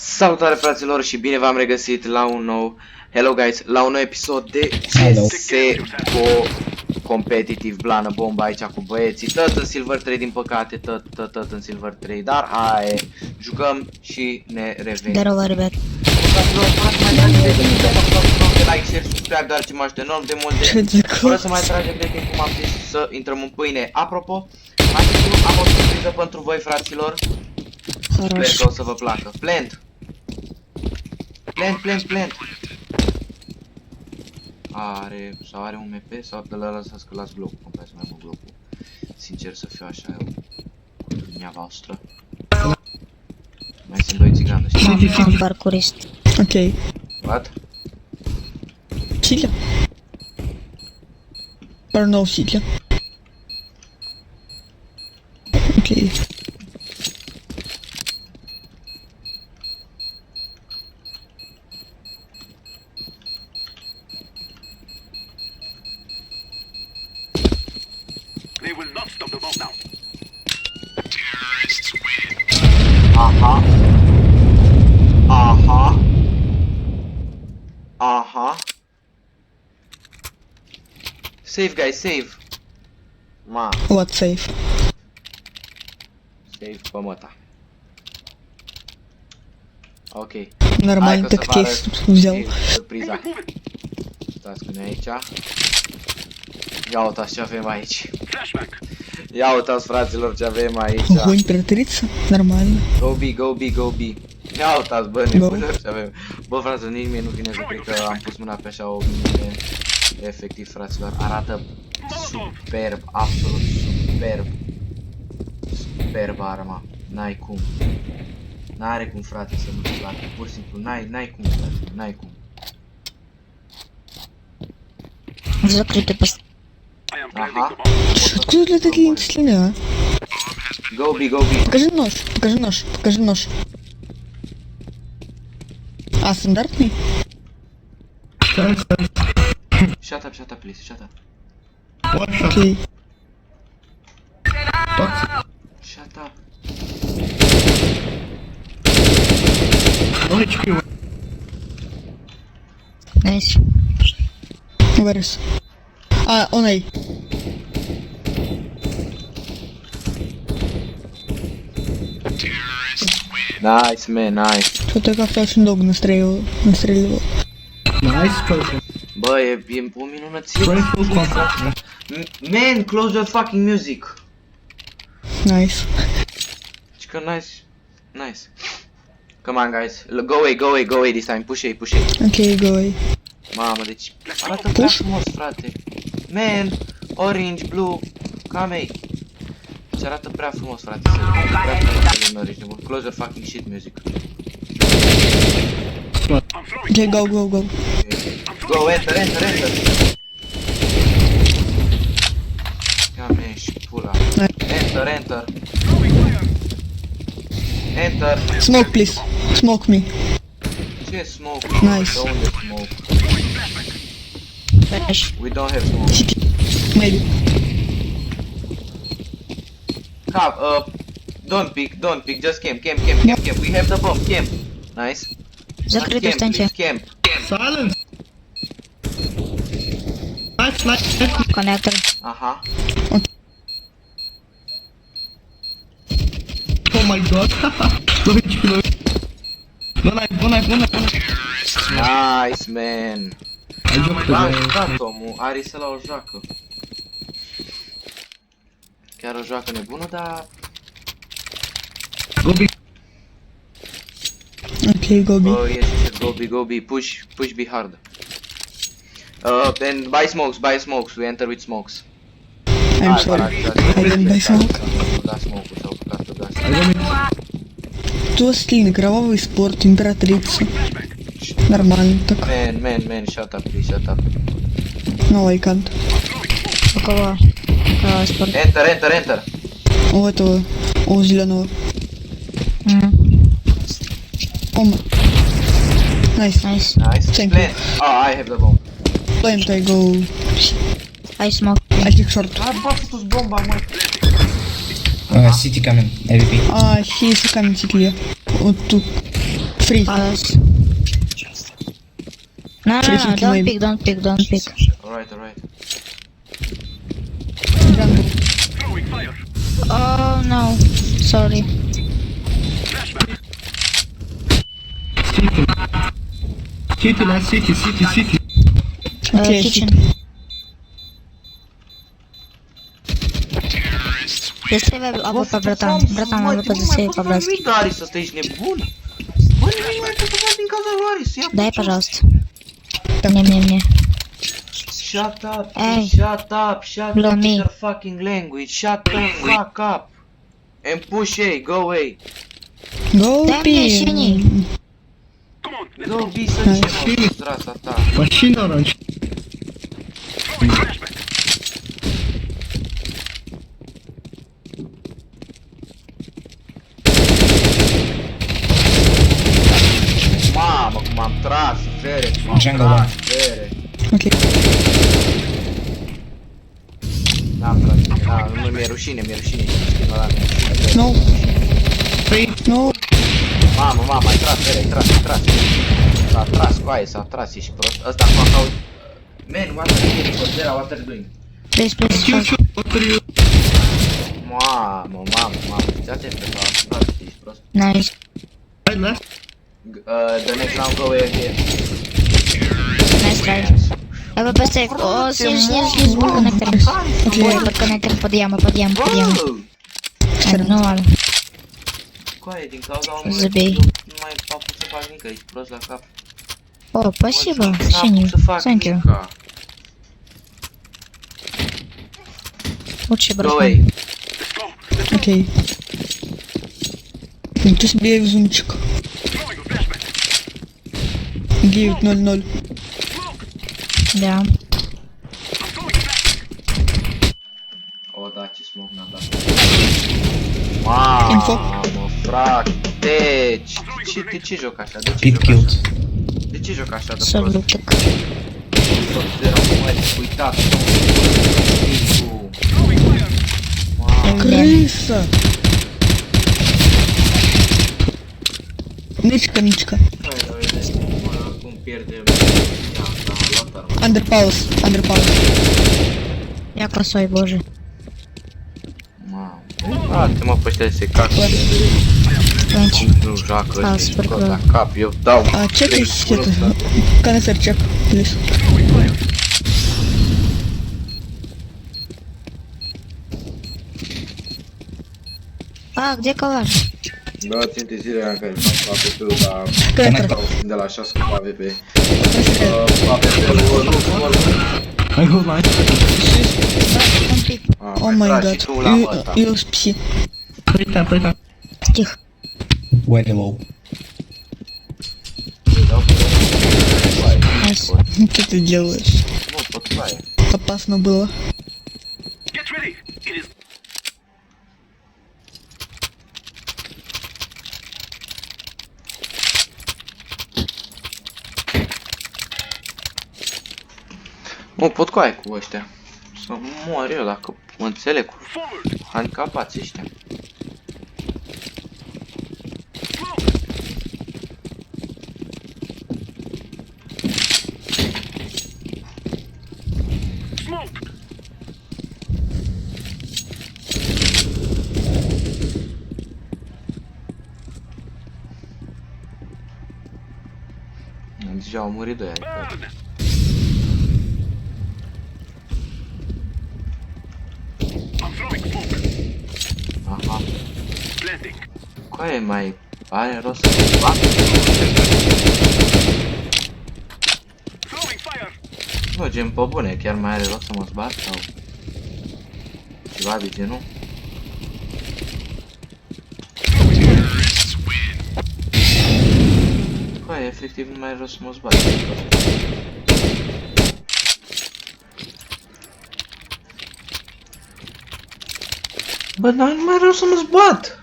Salutare fraților și bine v-am regăsit la un nou la un nou episod de CSGO Competitive Blană Bomba aici cu băieții, tot în Silver 3 din păcate, tot în Silver 3, dar hai, jucăm și ne revenim. Dar o rebe. Fraților, fără să mai tragem de timp, de like, share, subscribe, deoarece mă ajută enorm de mult, fără să mai tragem de timp, cum am zis, să intrăm în pâine. Apropo, mai târziu am o surpriză pentru voi, fraților. Sper că o să vă placă. Plant! Are un MP sau de la lăsați că las globul, îmi place mai mult globul. Sincer să fiu așa eu cu dumneavoastră. Mai sunt doi țigani, știi? Am parcurist. Ok. What? Сильно? Парнул сильно. Окей. They will not stop the bomb now. Aha. Save, guys, save. Ma. Вот сейф. Save pe măta. Ok. Нормально, так кейс взял. Surpriza. Stați cu noi aici. Ia uitați ce avem aici. Flashback. Ia uitați, fraților, ce avem aici. Ого, императрица? Нормально. Go B. Ia uitați, bă, nebunilor, ce avem. Bă, fraților, nici mie nu vine să cred că am pus mâna pe așa o mine. Efectiv, fraților, arată superb, absolut superb. Superb arma. N-ai cum. N-are cum, frate, să nu-ți placă. Pur și simplu, n-ai cum, frate, n-ai cum. Закрытый пост. I am planting Ага. the bomb. Откуда для такие слюны, а? Go B. Покажи нож. А, стандартный? Shut up, please, shut up. Окей. Shut up. Найс. Варис. А, он эй. Nice, man, nice. Что-то как-то очень долго настреливал. Nice person. Bă, e o minunăție. Man, close your fucking music. Nice. Și că nice. Come on, guys. Go away this time. Push A. Окей, go. Mamă, deci arată prea frumos, frate. Man, orange, blue, come A. Deci arată prea frumos, frate. Prea frumos să ignori, ești nebun. Close your fucking shit music. I'm throwing. Окей, go. Go, enter. Ia man, și pula. Enter. Enter. Smoke, please. Smoke me. Ce smoke? Nice. De unde smoke? Флеш. We don't have smoke. City. Maybe. Don't pick, just camp. We have the bomb, camp. Nice. Закрытый Camp, встаньте. please, camp. Silence. Nice. Коннектор. Aha. Oh my god. No knife. Nice, man. I joc L-am pe jucat, omul. Arisela o joacă. Chiar o joacă nebună, dar... Go big. Окей, go B. Yes, go B. Push B hard. And buy smokes. We enter with smokes. I'm sorry. I didn't buy smoke. Da smoke-ul sau cartă gas. I go mid. Кто стильный, кровавый спорт, императрица. Нормально так. Man, shut up, please, shut up. No, I can't. У кого? Спорт. Enter. У этого, у зеленого. Ома. Nice. Найс. Nice. Thank Plant. Oh, I have the bomb. Plant, I go. Ай смог. I take short. Bă, tu-s bomba, mă. City coming, AVP. He is coming city. Вот тут. Free. Palace. No, Free thinking maybe. don't pick. Alright, alright. Jungle. Throwing fire. Oh no, sorry. Flashback. City. City, last city. Okay, Kitchen. Засейвай АВП, братан, АВП засейвай, по-братски. Ари, să stai nebun? Bă, nimic mai pot să fac din cauza lui Aris, ia Дай, пожалуйста. Мне. Shut up, Hey. shut up Blow with me. your fucking language, shut the fuck up. And push A, go away. Go Дай B. мне синий. Come on, let's Go go. B să ce mă, strasa ta. Machine orange. Throwing flashback. Mamă, cum am tras, fere, cum am Jungle tras, one. fere. Ok. Da, frate, da, nu mi-e rușine, știi, ăla mi-e. No. Free. No. Mamă, ai tras, fere, ai tras. S-a tras, coaie, s-a tras, ești prost. Ăsta cu acau... Man, what are you doing? Cordera, what are you doing? Please, Shoot. What are you? Mamă, știi atent pe la ești prost. Nice. Right, left. The next round go away again. Nice try. АВП сейв. О, снизу, под коннектором. Ой, под коннектором, под яму. Bă! Ну ладно. Coaie, din cauza omului Zăbei. nu mai fac să fac nică, ești prost la cap. О, спасибо, N-am синий. să fac Thank you. nica. Лучший Go братан. away. Окей. Ты себе зумчик. Throwing a flashback. 9-0-0. Да. I'm throwing a flashback. O, da, ce smoke n-am dat. Mamă, Info. frate, de ce joc așa? Pit killed. De ce joc așa de prost? Соблюток. Cordera, mă, uitat. Throwing fire. Mamă, Крыса. Нычка. cum pierdem. Ia, da, luat arma. Underpause. Я косой, боже. Mamă, frate, mă, pe ăștia se cac. Раньше. Nu joacă Ah, ăștia, super scot clar. la cap, eu dau. А чек есть это? Коннектор чек, please. Throwing fire. А, где калаш? Da, ținte zilele în care fac APP-ul Коннектор. de la 6 cu AVP. AVP-ul I hold line. Он пик. О май гад. Și tu la ăsta. USP. Play time. Тихо. Very low. Найс. Что ты делаешь? Nu, pot faie. Опасно было. Get ready. It is Nu, pot coaie cu ăștia. Să mor eu dacă mă înțeleg cu forward. handicapați ăștia. Smoke. Smoke. Deja au murit doi, adică... Burn. I'm throwing smoke. Aha. Blending. Coaie mai are rost să fac? Throwing fire. Nu, gen pe bune, chiar mai are rost să mă zbat sau... Ceva de genul? Coaie, efectiv nu mai are rost să mă zbat. Bă, dar nu mai vreau să mă zbat!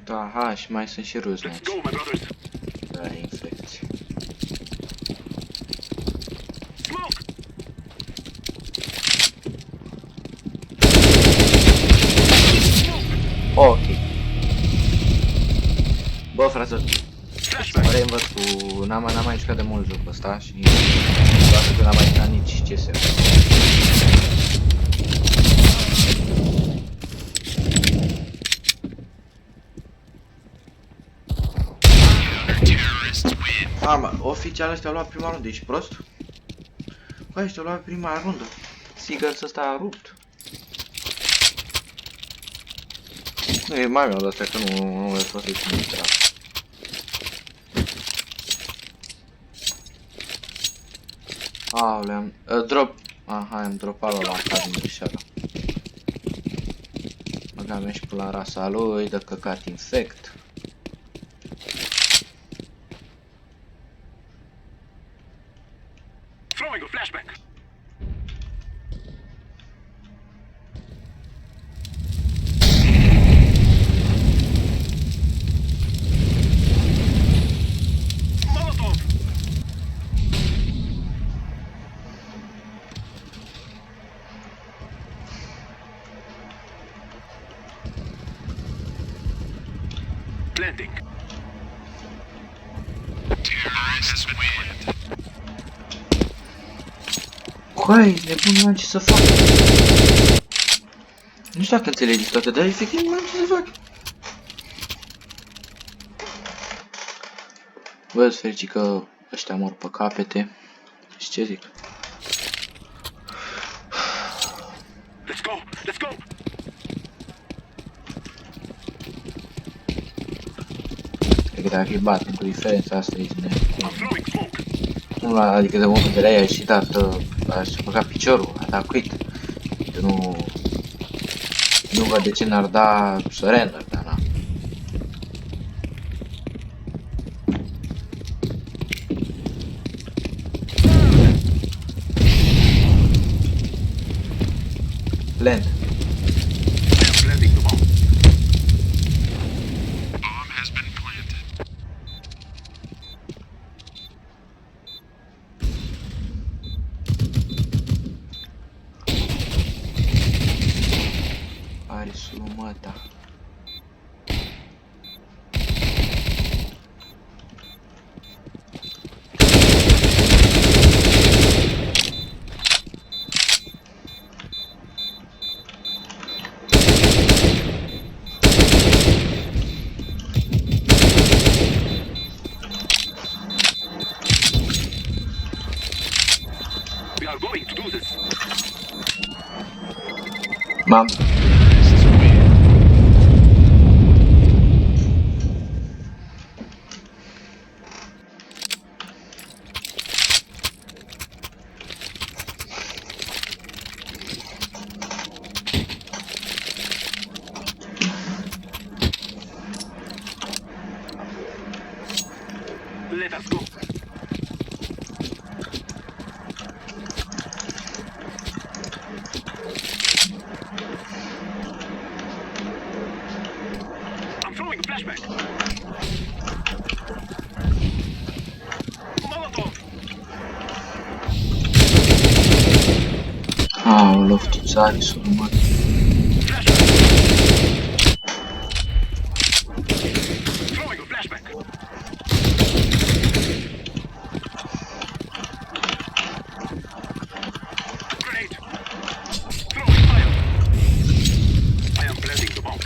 Da, ha, și mai sunt și Let's ruzneți. go, my brothers. Da, infecți. Smoke. frate, Flashbang. mă reînvăț cu... N-am mai jucat de mult jocul ăsta și... Doar că n-am mai jucat nici CSR. Mama, oficial ăștia au luat prima rundă, ești prost? Băi, ăștia au luat prima rundă. Seagulls ăsta a rupt. Nu, e mai meu de astea că nu e fost să-i țin literal. Aoleu, am... drop... Aha, am dropat la casa din greșeală. Băgam și până la rasa lui, de căcat infect. Throwing a flashbang. Molotov. Planting. Coai, nebun, n-am ce să fac. Nu știu dacă înțelegeți toate, dar efectiv nu am ce să fac. Bă, sunt fericit că ăștia mor pe capete. Și ce zic? Let's go. Let's go. Cred că dacă îi batem cu diferența asta e zine. I'm throwing smoke. Nu la, adică de momentul de la ea și dat, aș băga piciorul, a dat quit. Nu văd de ce n-ar da surrender, dar na. Land. I'm planting the bomb. Are sumata. We are going to do this. Mam. Let us go. I'm throwing a flashbang. Molotov. Aoleu, știți, are sumata. Flashbang. Throwing a flashbang. Grenade. Throwing fire. I am planting the bomb.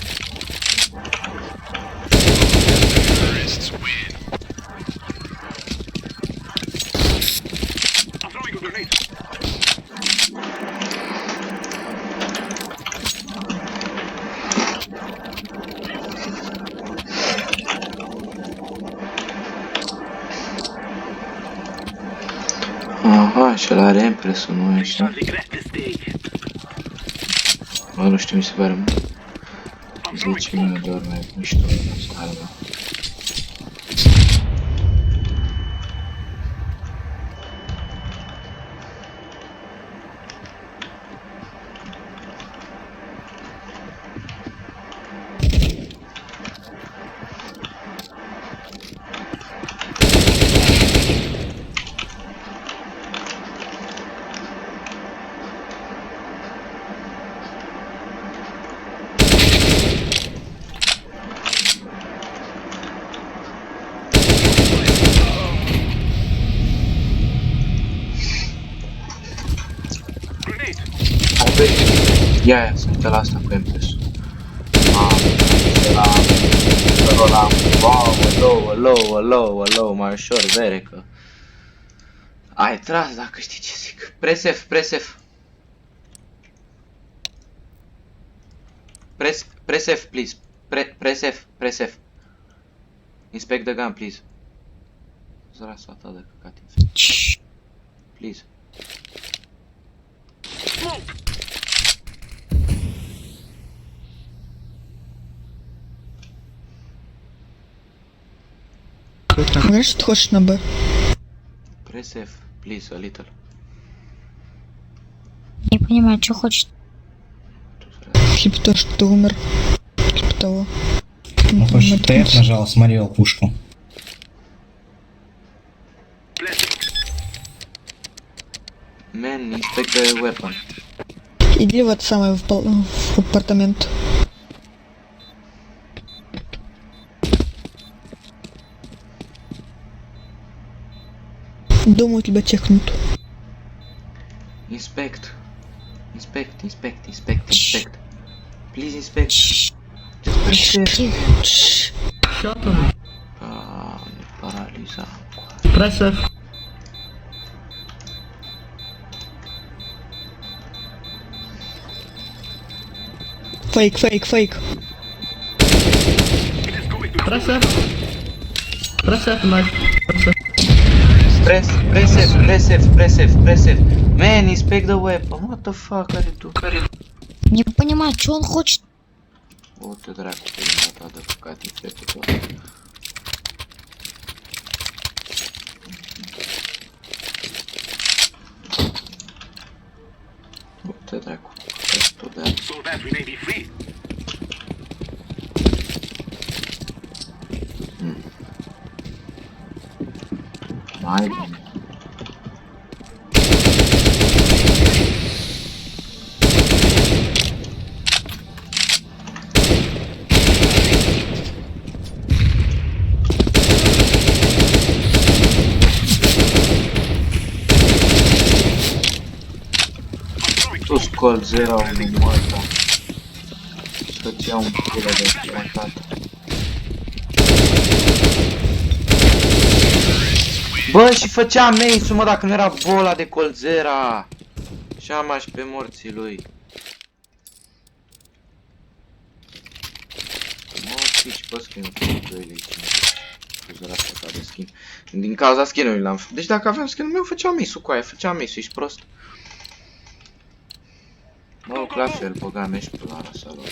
I'm throwing a grenade. Aha, și ăla are impresul, nu e I așa? shall regret this day. Bă, nu știu, mi se pare I'm throwing 10 minute smoke. doar mai mișto asta arma. Ia, sunt la asta cu MPS-ul. Ăla, wow, mai ușor, vere că... Ai tras dacă știi ce zic. Press F, press F. Press F, please. Press F. Inspect the gun, please. Zrasul ta de căcat infect. Please. Говоришь, что ты хочешь на Б? Press F, please, a little. Не понимаю, что хочет. Типа то, что ты умер. Типа того. Ну, потому что ты F нажал, смотрел пушку. Man, inspect the weapon. Иди в это самое, в апартамент. Думаю, тебя чекнут. Inspect. Please inspect. Just press F. Тш. Что там? Не парализа. Press F. Фейк, фейк, фейк. Press F. Press F, knife. Press F. Press F. Man, inspect the weapon. What the fuck are you doing? Не понимаю, что он хочет. Вот ты драку перемотал, да какая-то инфекция. Вот ты драку. Туда. So that we may be free. Mai. Tu scol 0 în moartea. Să-ți iau un pulă de plantat. Bă, și făcea mace-ul, mă, dacă nu era bola de colzera. Și am aș pe morții lui. Mă, fici pe skin-ul cu 2 lei 50. Colzera asta de skin. Din cauza skin-ului l-am făcut. Deci dacă aveam skin-ul meu, făcea mace-ul cu aia, făcea mace-ul, ești prost. Mă, la fel, băga mești pe la rasa lor.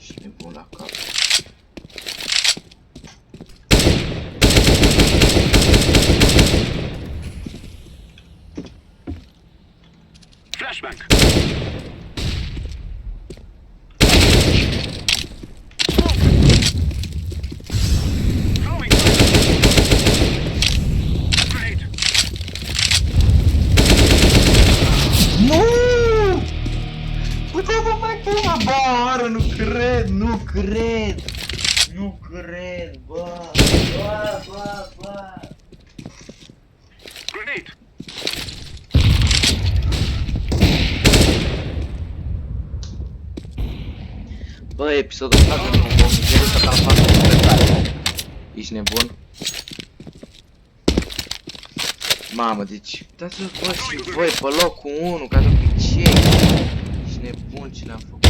Și nebun la cap. Flashbang. Throwing grenade. Nu! Puteai să fac ceva, bă, nu cred, bă. Grenade. Bă, episodul ăsta de nu vom vedea să fac completare. Ești nebun? Mamă, deci, dați-vă bă și voi pe locul 1 ca de obicei. Ești nebun ce le-am făcut.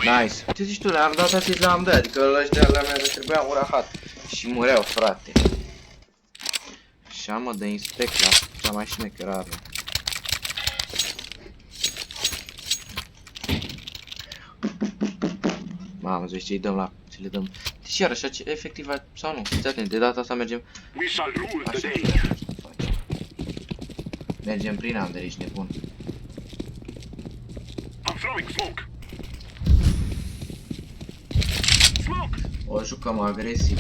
Nice. Ce zici tu, le-am dat asist, le-am dat, adică ăștia la mea trebuia un rahat. Și mureau, frate. Și am de inspect la cea mai șmecherară. Mamă, zici ce-i dăm la... ce le dăm... Deci iar așa, efectiv, sau nu, fiți atent, de data asta mergem... We shall rule the Așa, day. mergem prin Ander, ești nebun. I'm throwing smoke. Smoke. O jucăm agresiv.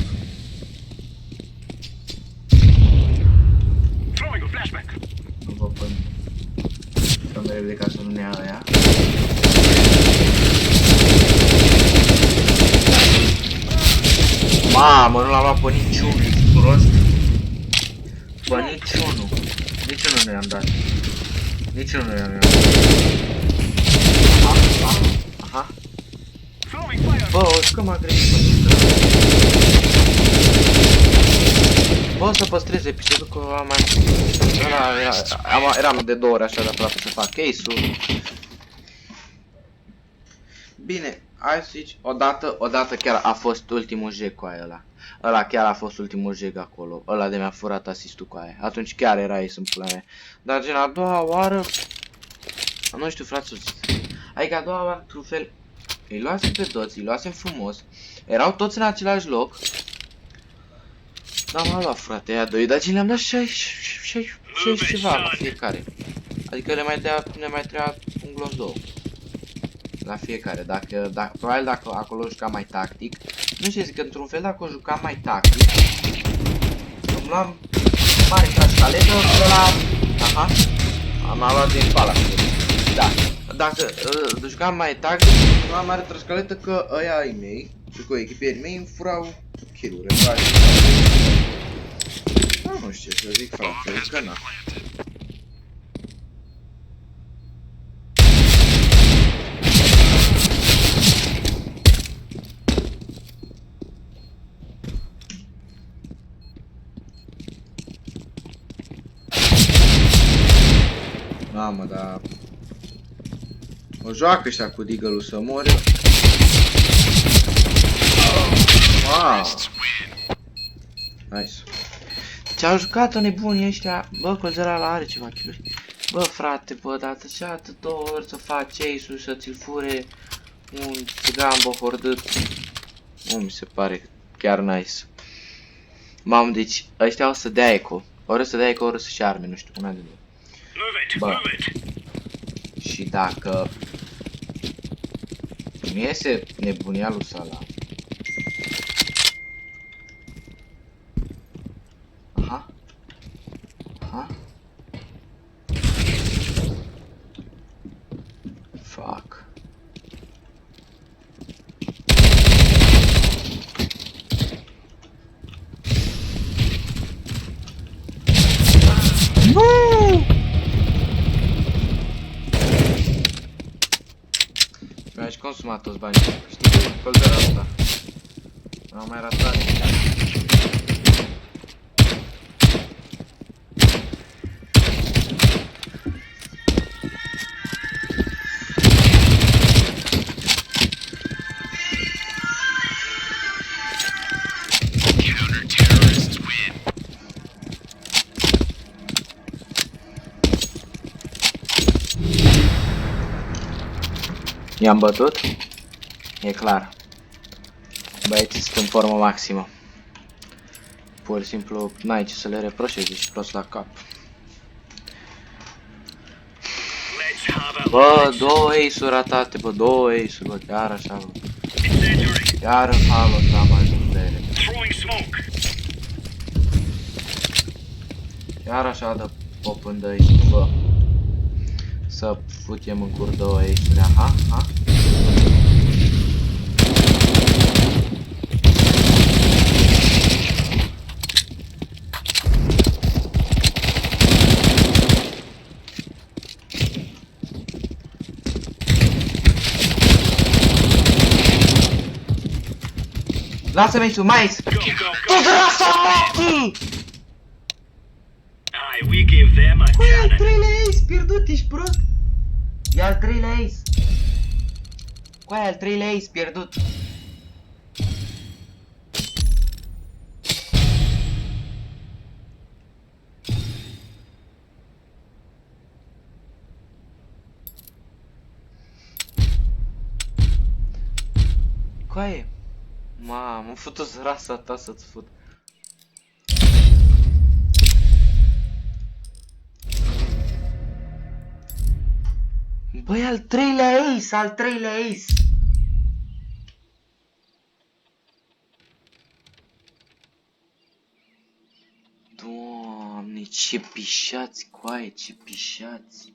Throwing a flashbang. Nu vă pun. Jucăm de repede ca să nu ne ia aia. Mamă, nu l-am luat pe niciunul, ești prost? Pe niciunul. Niciunul nu i-am dat. Niciunul nu i-am. Aha. Throwing fire. Bă, o jucăm agresiv. Bă, o să păstrez episodul că am mai... Eram de 2 ori așa de aproape să fac case-ul. Bine, hai să zici, odată chiar a fost ultimul jeg cu aia ăla. Ăla chiar a fost ultimul jeg acolo. Ăla de mi-a furat asistul cu aia. Atunci chiar era ace în pula mea. Dar gen a doua oară... Nu știu, frate, adică a doua oară, într-un fel, îi luasem pe toți, îi luasem frumos. Erau toți în același loc. Dar m-a luat, frate, aia doi, dar gen le-am dat 60 ceva la fiecare. Adică le mai trebuia un glos 2. La fiecare, probabil dacă acolo jucam mai tactic. Nu știu, zic că într-un fel dacă o jucam mai tactic, îmi luam mare trascaletă de la... Aha, am luat din pala. Da, dacă jucam mai tactic, îmi luam mare trascaletă că ăia ai mei și cu echipierii mei îmi furau kill-uri. Nu știu ce să zic, frate, că na. Mamă, dar... O joacă ăștia cu Deagle-ul să mori. Wow! Nice. Ce-au jucat-o nebunii ăștia? Bă, Colzera la are ceva kill-uri. Bă, frate, bă, dar așa atât 2 ori să faci ace-ul, să ți-l fure un țigan bohordât. Nu mi se pare chiar nice. Mamă, deci ăștia o să dea eco. Ori să dea eco, ori să-și arme, nu știu, una de două. Bă, și dacă nu iese nebunia lui Salah. Aha. Aha. Fuck. Nu! Mi-aș consumat toți banii. Știi că Colzera asta. N-am mai ratat nimic. I-am bătut? E clar. Băieții sunt în formă maximă. Pur și simplu n-ai ce să le reproșezi, ești prost la cap. Bă, 2 ace-uri ratate, bă, 2 ace-uri, bă, chiar așa, bă. Chiar în halul ăsta am ajuns de ele. Chiar așa de pop în 2 ace, bă. Să futem în cur 2 ace-uri, aha, aha. Lasă-mi aici, mai aici! Tu drasa mă! We give them a Cu al challenge. 3-lea ace, pierdut, ești prost? E al 3-lea ace. Cu aia al 3-lea ace, pierdut. Coaie. Mamă, am făcut-o rasa ta să-ți fut. Băi, al 3-lea ace, al 3-lea ace. Doamne, ce pișați, coaie, ce pișați.